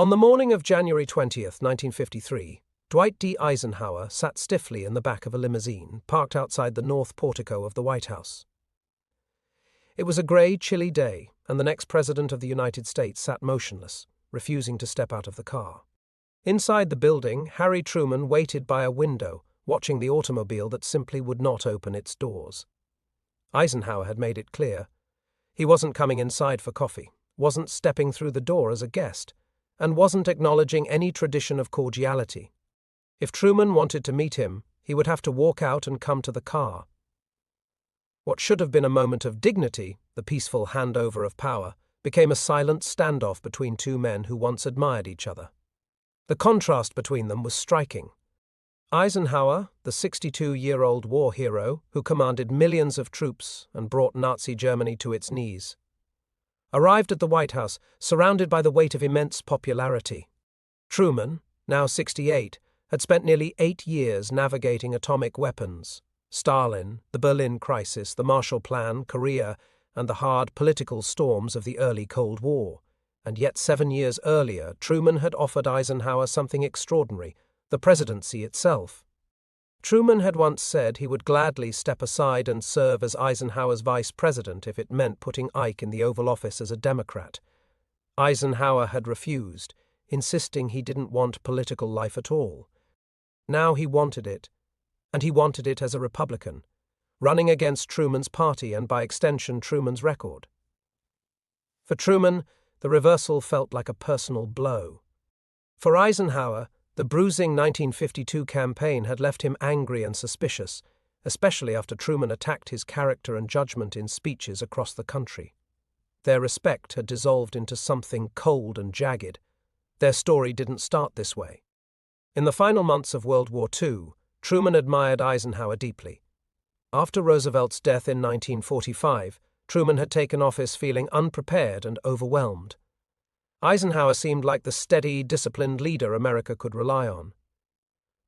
On the morning of January 20th, 1953, Dwight D. Eisenhower sat stiffly in the back of a limousine parked outside the north portico of the White House. It was a grey, chilly day, and the next president of the United States sat motionless, refusing to step out of the car. Inside the building, Harry Truman waited by a window, watching the automobile that simply would not open its doors. Eisenhower had made it clear. He wasn't coming inside for coffee, wasn't stepping through the door as a guest, and wasn't acknowledging any tradition of cordiality. If Truman wanted to meet him, he would have to walk out and come to the car. What should have been a moment of dignity, the peaceful handover of power, became a silent standoff between two men who once admired each other. The contrast between them was striking. Eisenhower, the 62-year-old war hero who commanded millions of troops and brought Nazi Germany to its knees, arrived at the White House surrounded by the weight of immense popularity. Truman, now 68, had spent nearly 8 years navigating atomic weapons, Stalin, the Berlin crisis, the Marshall Plan, Korea, and the hard political storms of the early Cold War. And yet 7 years earlier, Truman had offered Eisenhower something extraordinary, the presidency itself. Truman had once said he would gladly step aside and serve as Eisenhower's vice president if it meant putting Ike in the Oval Office as a Democrat. Eisenhower had refused, insisting he didn't want political life at all. Now he wanted it, and he wanted it as a Republican, running against Truman's party and by extension Truman's record. For Truman, the reversal felt like a personal blow. For Eisenhower, the bruising 1952 campaign had left him angry and suspicious, especially after Truman attacked his character and judgment in speeches across the country. Their respect had dissolved into something cold and jagged. Their story didn't start this way. In the final months of World War II, Truman admired Eisenhower deeply. After Roosevelt's death in 1945, Truman had taken office feeling unprepared and overwhelmed. Eisenhower seemed like the steady, disciplined leader America could rely on.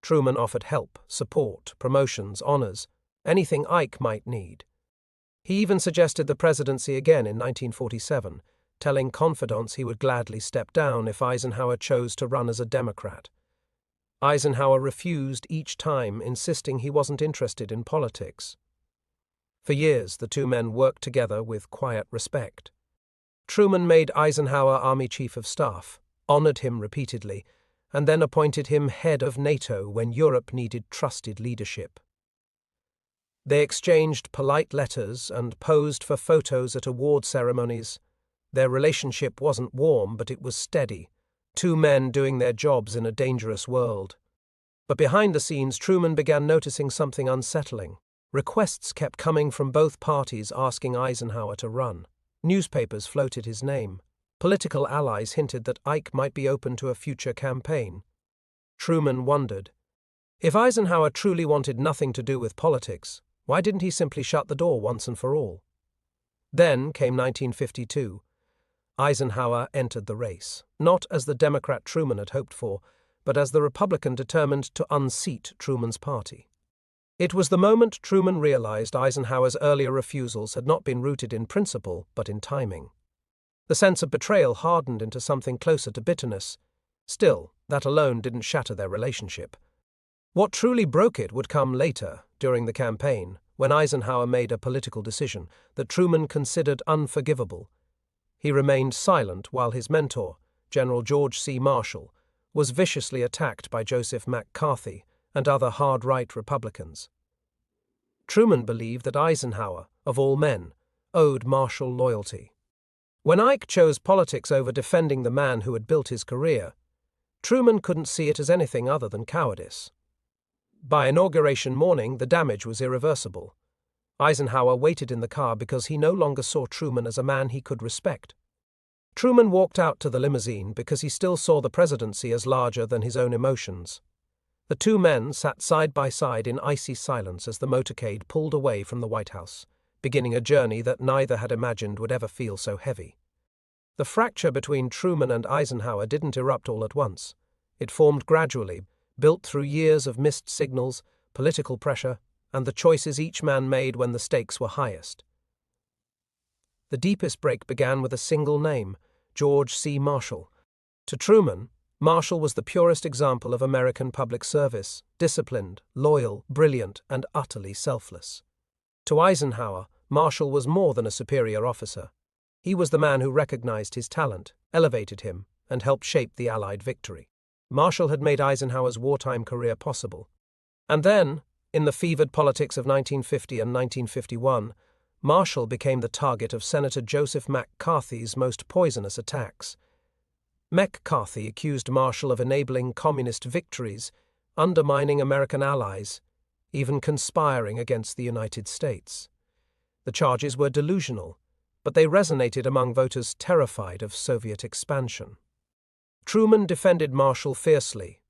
Truman offered help, support, promotions, honors, anything Ike might need. He even suggested the presidency again in 1947, telling confidants he would gladly step down if Eisenhower chose to run as a Democrat. Eisenhower refused each time, insisting he wasn't interested in politics. For years, the two men worked together with quiet respect. Truman made Eisenhower Army Chief of Staff, honored him repeatedly, and then appointed him head of NATO when Europe needed trusted leadership. They exchanged polite letters and posed for photos at award ceremonies. Their relationship wasn't warm, but it was steady, two men doing their jobs in a dangerous world. But behind the scenes, Truman began noticing something unsettling. Requests kept coming from both parties asking Eisenhower to run. Newspapers floated his name. Political allies hinted that Ike might be open to a future campaign. Truman wondered, if Eisenhower truly wanted nothing to do with politics, why didn't he simply shut the door once and for all? Then came 1952. Eisenhower entered the race, not as the Democrat Truman had hoped for, but as the Republican determined to unseat Truman's party. It was the moment Truman realized Eisenhower's earlier refusals had not been rooted in principle, but in timing. The sense of betrayal hardened into something closer to bitterness. Still, that alone didn't shatter their relationship. What truly broke it would come later, during the campaign, when Eisenhower made a political decision that Truman considered unforgivable. He remained silent while his mentor, General George C. Marshall, was viciously attacked by Joseph McCarthy and other hard-right Republicans. Truman believed that Eisenhower, of all men, owed Marshall loyalty. When Ike chose politics over defending the man who had built his career, Truman couldn't see it as anything other than cowardice. By Inauguration morning, the damage was irreversible. Eisenhower waited in the car because he no longer saw Truman as a man he could respect. Truman walked out to the limousine because he still saw the presidency as larger than his own emotions. The two men sat side by side in icy silence as the motorcade pulled away from the White House, beginning a journey that neither had imagined would ever feel so heavy. The fracture between Truman and Eisenhower didn't erupt all at once. It formed gradually, built through years of missed signals, political pressure, and the choices each man made when the stakes were highest. The deepest break began with a single name, George C. Marshall. To Truman, Marshall was the purest example of American public service, disciplined, loyal, brilliant, and utterly selfless. To Eisenhower, Marshall was more than a superior officer. He was the man who recognized his talent, elevated him, and helped shape the Allied victory. Marshall had made Eisenhower's wartime career possible. And then, in the fevered politics of 1950 and 1951, Marshall became the target of Senator Joseph McCarthy's most poisonous attacks. McCarthy accused Marshall of enabling communist victories, undermining American allies, even conspiring against the United States. The charges were delusional, but they resonated among voters terrified of Soviet expansion. Truman defended Marshall fiercely,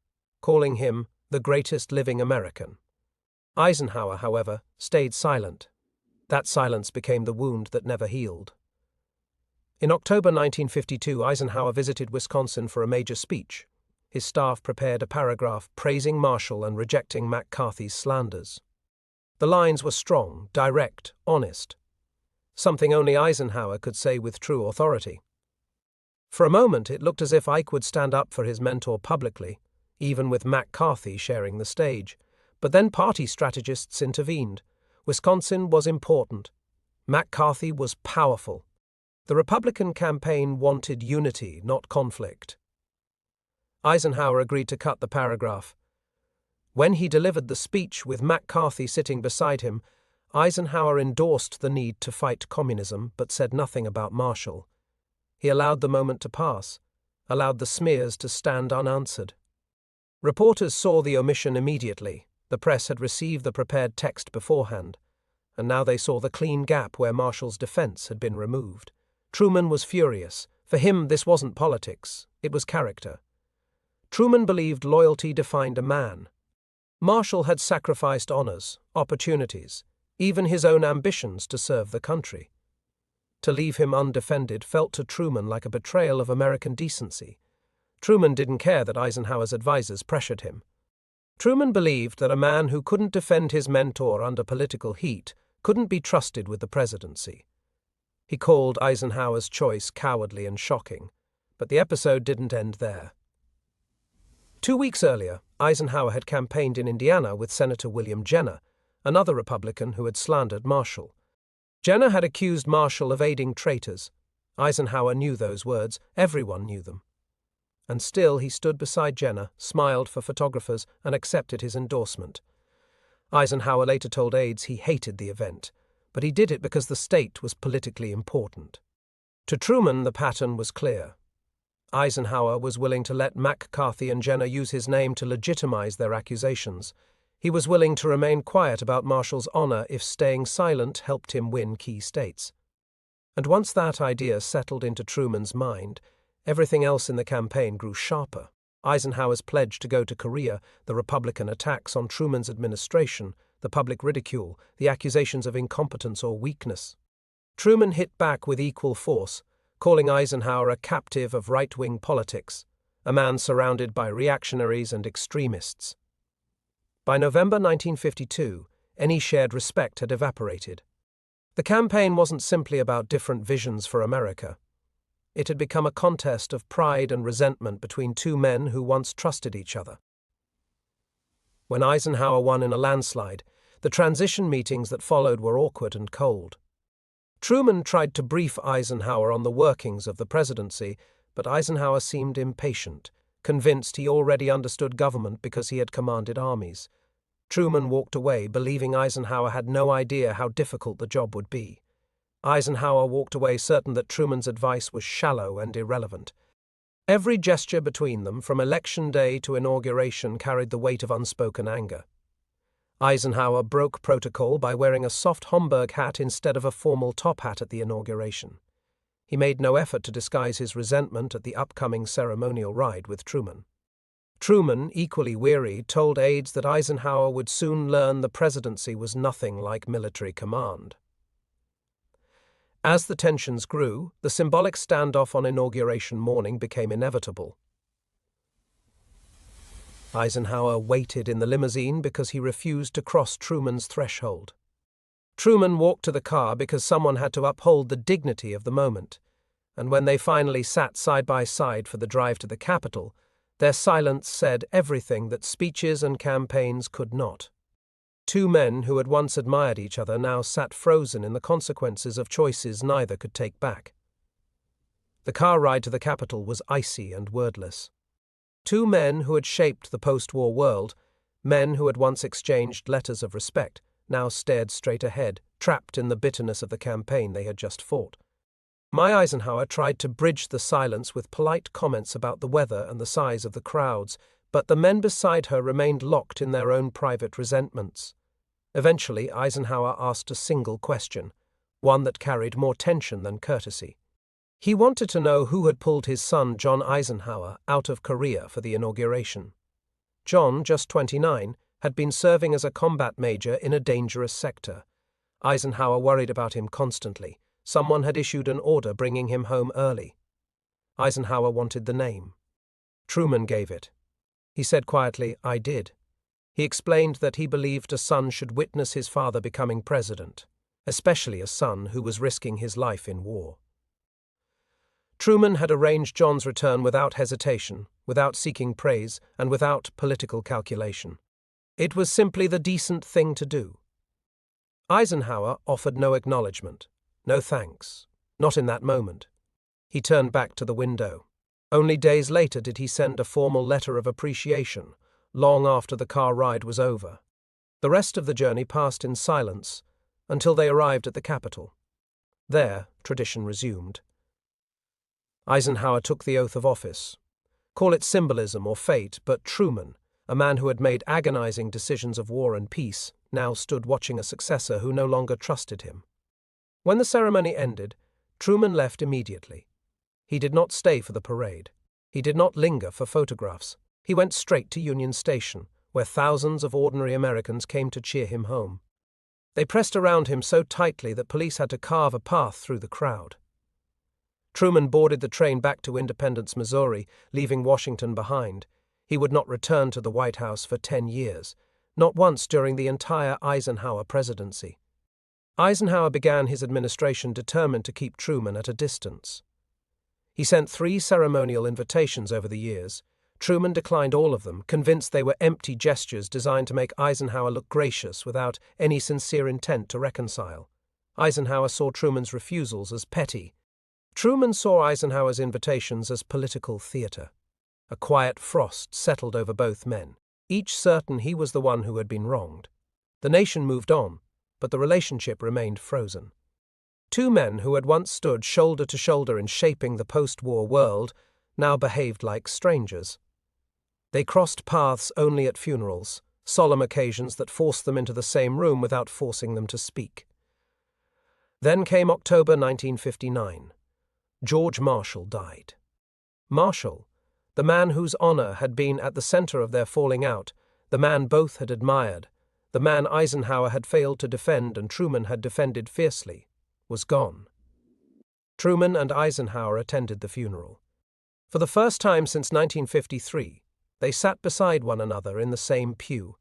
calling him the greatest living American. Eisenhower, however, stayed silent. That silence became the wound that never healed. In October 1952, Eisenhower visited Wisconsin for a major speech. His staff prepared a paragraph praising Marshall and rejecting McCarthy's slanders. The lines were strong, direct, honest, something only Eisenhower could say with true authority. For a moment, it looked as if Ike would stand up for his mentor publicly, even with McCarthy sharing the stage. But then party strategists intervened. Wisconsin was important. McCarthy was powerful. The Republican campaign wanted unity, not conflict. Eisenhower agreed to cut the paragraph. When he delivered the speech with McCarthy sitting beside him, Eisenhower endorsed the need to fight communism but said nothing about Marshall. He allowed the moment to pass, allowed the smears to stand unanswered. Reporters saw the omission immediately. The press had received the prepared text beforehand, and now they saw the clean gap where Marshall's defense had been removed. Truman was furious. For him, this wasn't politics, it was character. Truman believed loyalty defined a man. Marshall had sacrificed honors, opportunities, even his own ambitions to serve the country. To leave him undefended felt to Truman like a betrayal of American decency. Truman didn't care that Eisenhower's advisers pressured him. Truman believed that a man who couldn't defend his mentor under political heat couldn't be trusted with the presidency. He called Eisenhower's choice cowardly and shocking, but the episode didn't end there. 2 weeks earlier, Eisenhower had campaigned in Indiana with Senator William Jenner, another Republican who had slandered Marshall. Jenner had accused Marshall of aiding traitors. Eisenhower knew those words, everyone knew them. And still he stood beside Jenner, smiled for photographers, and accepted his endorsement. Eisenhower later told aides he hated the event, but he did it because the state was politically important. To Truman, the pattern was clear. Eisenhower was willing to let McCarthy and Jenner use his name to legitimize their accusations. He was willing to remain quiet about Marshall's honor if staying silent helped him win key states. And once that idea settled into Truman's mind, everything else in the campaign grew sharper. Eisenhower's pledge to go to Korea, the Republican attacks on Truman's administration, the public ridicule, the accusations of incompetence or weakness. Truman hit back with equal force, calling Eisenhower a captive of right-wing politics, a man surrounded by reactionaries and extremists. By November 1952, any shared respect had evaporated. The campaign wasn't simply about different visions for America. It had become a contest of pride and resentment between two men who once trusted each other. When Eisenhower won in a landslide, the transition meetings that followed were awkward and cold. Truman tried to brief Eisenhower on the workings of the presidency, but Eisenhower seemed impatient, convinced he already understood government because he had commanded armies. Truman walked away, believing Eisenhower had no idea how difficult the job would be. Eisenhower walked away certain that Truman's advice was shallow and irrelevant. Every gesture between them, from Election Day to Inauguration, carried the weight of unspoken anger. Eisenhower broke protocol by wearing a soft Homburg hat instead of a formal top hat at the inauguration. He made no effort to disguise his resentment at the upcoming ceremonial ride with Truman. Truman, equally weary, told aides that Eisenhower would soon learn the presidency was nothing like military command. As the tensions grew, the symbolic standoff on inauguration morning became inevitable. Eisenhower waited in the limousine because he refused to cross Truman's threshold. Truman walked to the car because someone had to uphold the dignity of the moment. and when they finally sat side by side for the drive to the Capitol, their silence said everything that speeches and campaigns could not. Two men who had once admired each other now sat frozen in the consequences of choices neither could take back. The car ride to the Capitol was icy and wordless. Two men who had shaped the post-war world, men who had once exchanged letters of respect, now stared straight ahead, trapped in the bitterness of the campaign they had just fought. Eisenhower tried to bridge the silence with polite comments about the weather and the size of the crowds, but the men beside her remained locked in their own private resentments. Eventually, Eisenhower asked a single question, one that carried more tension than courtesy. He wanted to know who had pulled his son John Eisenhower out of Korea for the inauguration. John, just 29, had been serving as a combat major in a dangerous sector. Eisenhower worried about him constantly. Someone had issued an order bringing him home early. Eisenhower wanted the name. Truman gave it. He said quietly, "I did." He explained that he believed a son should witness his father becoming president, especially a son who was risking his life in war. Truman had arranged John's return without hesitation, without seeking praise, and without political calculation. It was simply the decent thing to do. Eisenhower offered no acknowledgement, no thanks, not in that moment. He turned back to the window. Only days later did he send a formal letter of appreciation, long after the car ride was over. The rest of the journey passed in silence until they arrived at the Capitol. There, tradition resumed. Eisenhower took the oath of office. Call it symbolism or fate, but Truman, a man who had made agonizing decisions of war and peace, now stood watching a successor who no longer trusted him. When the ceremony ended, Truman left immediately. He did not stay for the parade. He did not linger for photographs. He went straight to Union Station, where thousands of ordinary Americans came to cheer him home. They pressed around him so tightly that police had to carve a path through the crowd. Truman boarded the train back to Independence, Missouri, leaving Washington behind. He would not return to the White House for 10 years, not once during the entire Eisenhower presidency. Eisenhower began his administration determined to keep Truman at a distance. He sent 3 ceremonial invitations over the years. Truman declined all of them, convinced they were empty gestures designed to make Eisenhower look gracious without any sincere intent to reconcile. Eisenhower saw Truman's refusals as petty. Truman saw Eisenhower's invitations as political theater. A quiet frost settled over both men, each certain he was the one who had been wronged. The nation moved on, but the relationship remained frozen. Two men who had once stood shoulder to shoulder in shaping the post-war world now behaved like strangers. They crossed paths only at funerals, solemn occasions that forced them into the same room without forcing them to speak. Then came October 1959. George Marshall died. Marshall, the man whose honor had been at the center of their falling out, the man both had admired, the man Eisenhower had failed to defend and Truman had defended fiercely, was gone. Truman and Eisenhower attended the funeral. For the first time since 1953, they sat beside one another in the same pew.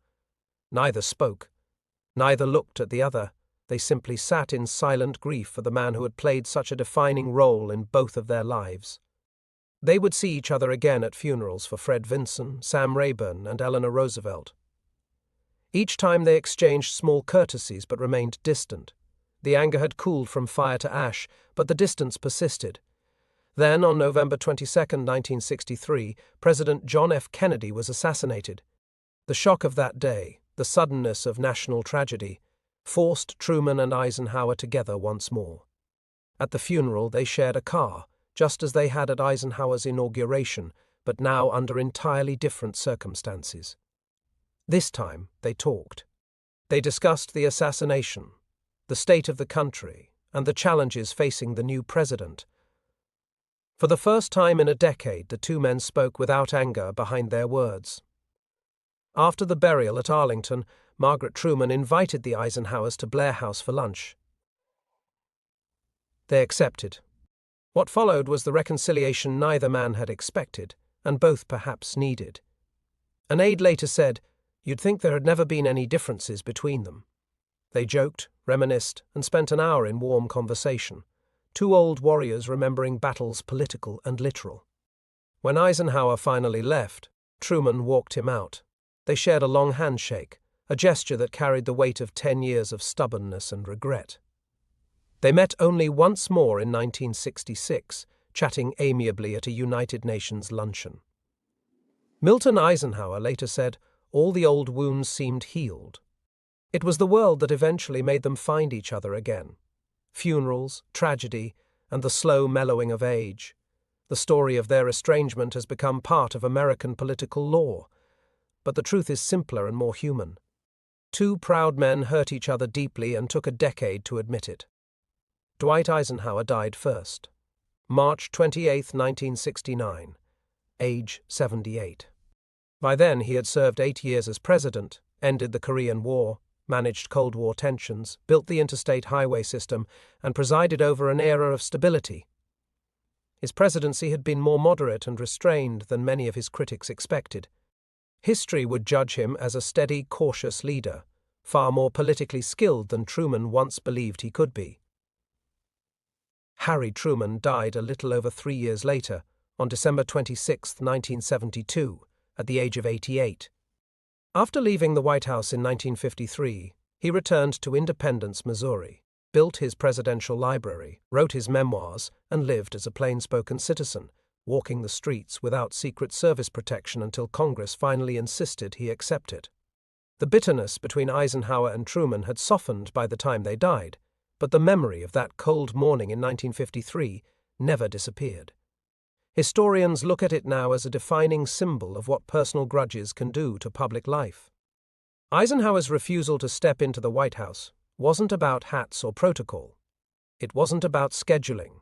Neither spoke. Neither looked at the other. They simply sat in silent grief for the man who had played such a defining role in both of their lives. They would see each other again at funerals for Fred Vinson, Sam Rayburn, and Eleanor Roosevelt. Each time they exchanged small courtesies but remained distant. The anger had cooled from fire to ash, but the distance persisted. Then, on November 22, 1963, President John F. Kennedy was assassinated. The shock of that day, the suddenness of national tragedy, forced Truman and Eisenhower together once more. At the funeral, they shared a car, just as they had at Eisenhower's inauguration, but now under entirely different circumstances. This time, they talked. They discussed the assassination, the state of the country, and the challenges facing the new president. For the first time in a decade, the two men spoke without anger behind their words. After the burial at Arlington, Margaret Truman invited the Eisenhowers to Blair House for lunch. They accepted. What followed was the reconciliation neither man had expected, and both perhaps needed. An aide later said, "You'd think there had never been any differences between them." They joked, reminisced, and spent an hour in warm conversation. two old warriors remembering battles political and literal. When Eisenhower finally left, Truman walked him out. They shared a long handshake, a gesture that carried the weight of 10 years of stubbornness and regret. They met only once more in 1966, chatting amiably at a United Nations luncheon. Milton Eisenhower later said, "All the old wounds seemed healed." It was the world that eventually made them find each other again. Funerals, tragedy, and the slow mellowing of age. The story of their estrangement has become part of American political lore. But the truth is simpler and more human. Two proud men hurt each other deeply and took a decade to admit it. Dwight Eisenhower died first. March 28, 1969, age 78. By then he had served 8 years as president, ended the Korean War, managed Cold War tensions, built the interstate highway system, and presided over an era of stability. His presidency had been more moderate and restrained than many of his critics expected. History would judge him as a steady, cautious leader, far more politically skilled than Truman once believed he could be. Harry Truman died a little over 3 years later, on December 26, 1972, at the age of 88. After leaving the White House in 1953, he returned to Independence, Missouri, built his presidential library, wrote his memoirs, and lived as a plain-spoken citizen, walking the streets without Secret Service protection until Congress finally insisted he accept it. The bitterness between Eisenhower and Truman had softened by the time they died, but the memory of that cold morning in 1953 never disappeared. Historians look at it now as a defining symbol of what personal grudges can do to public life. Eisenhower's refusal to step into the White House wasn't about hats or protocol. It wasn't about scheduling.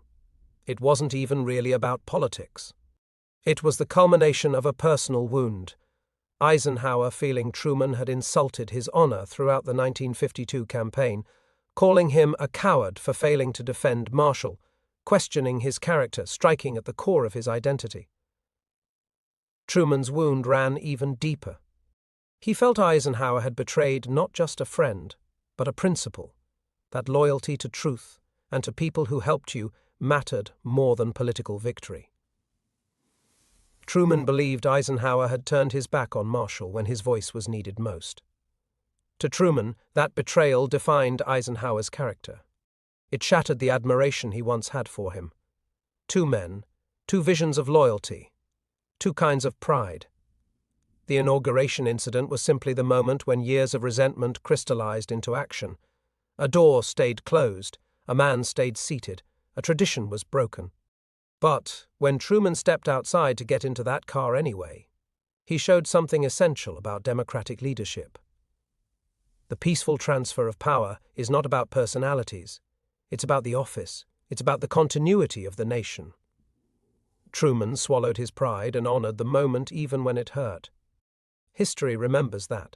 It wasn't even really about politics. It was the culmination of a personal wound. Eisenhower feeling Truman had insulted his honor throughout the 1952 campaign, calling him a coward for failing to defend Marshall, questioning his character, striking at the core of his identity. Truman's wound ran even deeper. He felt Eisenhower had betrayed not just a friend, but a principle, that loyalty to truth and to people who helped you mattered more than political victory. Truman believed Eisenhower had turned his back on Marshall when his voice was needed most. To Truman, that betrayal defined Eisenhower's character. It shattered the admiration he once had for him. Two men, two visions of loyalty, two kinds of pride. The Inauguration incident was simply the moment when years of resentment crystallized into action. A door stayed closed, a man stayed seated, a tradition was broken. But when Truman stepped outside to get into that car anyway, he showed something essential about democratic leadership. The peaceful transfer of power is not about personalities. It's about the office. It's about the continuity of the nation. Truman swallowed his pride and honored the moment even when it hurt. History remembers that.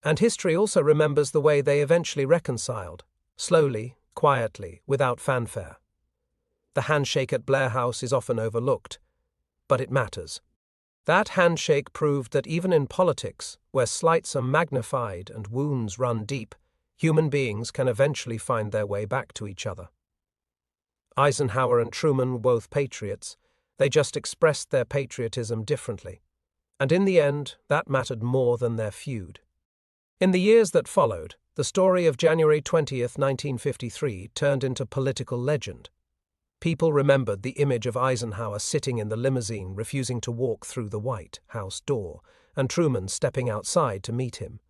And history also remembers the way they eventually reconciled, slowly, quietly, without fanfare. The handshake at Blair House is often overlooked, but it matters. That handshake proved that even in politics, where slights are magnified and wounds run deep, human beings can eventually find their way back to each other. Eisenhower and Truman were both patriots. They just expressed their patriotism differently. And in the end, that mattered more than their feud. In the years that followed, the story of January 20th, 1953 turned into political legend. People remembered the image of Eisenhower sitting in the limousine refusing to walk through the White House door, and Truman stepping outside to meet him.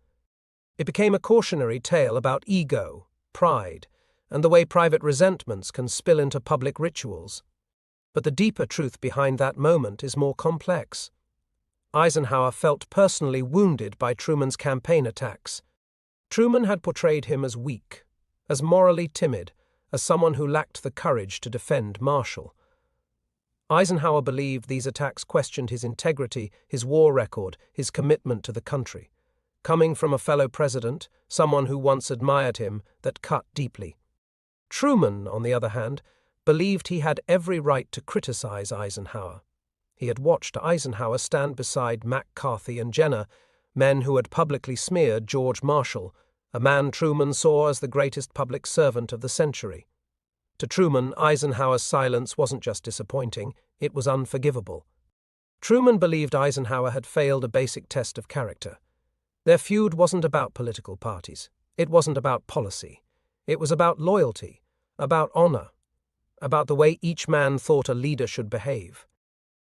It became a cautionary tale about ego, pride, and the way private resentments can spill into public rituals. But the deeper truth behind that moment is more complex. Eisenhower felt personally wounded by Truman's campaign attacks. Truman had portrayed him as weak, as morally timid, as someone who lacked the courage to defend Marshall. Eisenhower believed these attacks questioned his integrity, his war record, his commitment to the country. Coming from a fellow president, someone who once admired him, that cut deeply. Truman, on the other hand, believed he had every right to criticize Eisenhower. He had watched Eisenhower stand beside McCarthy and Jenner, men who had publicly smeared George Marshall, a man Truman saw as the greatest public servant of the century. To Truman, Eisenhower's silence wasn't just disappointing, it was unforgivable. Truman believed Eisenhower had failed a basic test of character. Their feud wasn't about political parties. It wasn't about policy. It was about loyalty, about honor, about the way each man thought a leader should behave.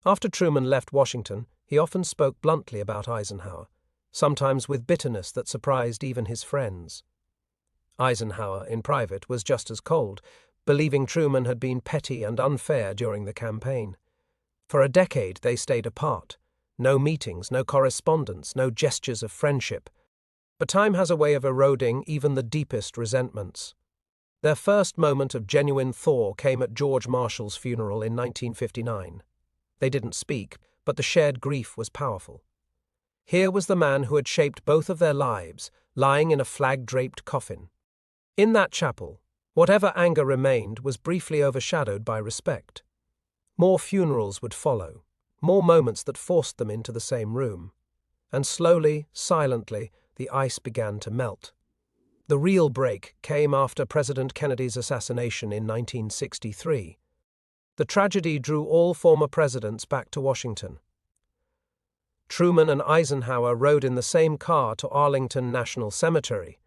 After Truman left Washington, he often spoke bluntly about Eisenhower, sometimes with bitterness that surprised even his friends. Eisenhower, in private, was just as cold, believing Truman had been petty and unfair during the campaign. For a decade they stayed apart. No meetings, no correspondence, no gestures of friendship. But time has a way of eroding even the deepest resentments. Their first moment of genuine thaw came at George Marshall's funeral in 1959. They didn't speak, but the shared grief was powerful. Here was the man who had shaped both of their lives, lying in a flag-draped coffin. In that chapel, whatever anger remained was briefly overshadowed by respect. More funerals would follow, more moments that forced them into the same room. And slowly, silently, the ice began to melt. The real break came after President Kennedy's assassination in 1963. The tragedy drew all former presidents back to Washington. Truman and Eisenhower rode in the same car to Arlington National Cemetery,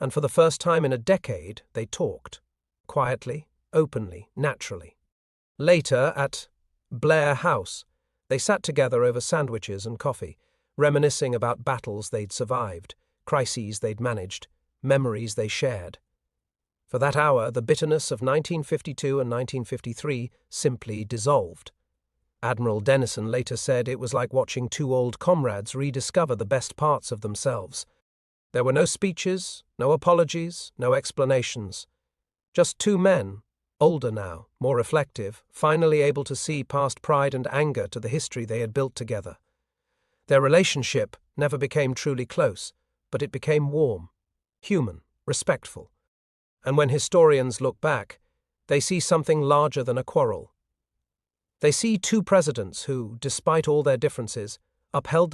and for the first time in a decade they talked, quietly, openly, naturally. Later, at Blair House, they sat together over sandwiches and coffee, reminiscing about battles they'd survived, crises they'd managed, memories they shared. For that hour, the bitterness of 1952 and 1953 simply dissolved. Admiral Dennison later said it was like watching two old comrades rediscover the best parts of themselves. There were no speeches, no apologies, no explanations. Just two men, older now, more reflective, finally able to see past pride and anger to the history they had built together. Their relationship never became truly close, but it became warm, human, respectful. And when historians look back, they see something larger than a quarrel. They see two presidents who, despite all their differences, upheld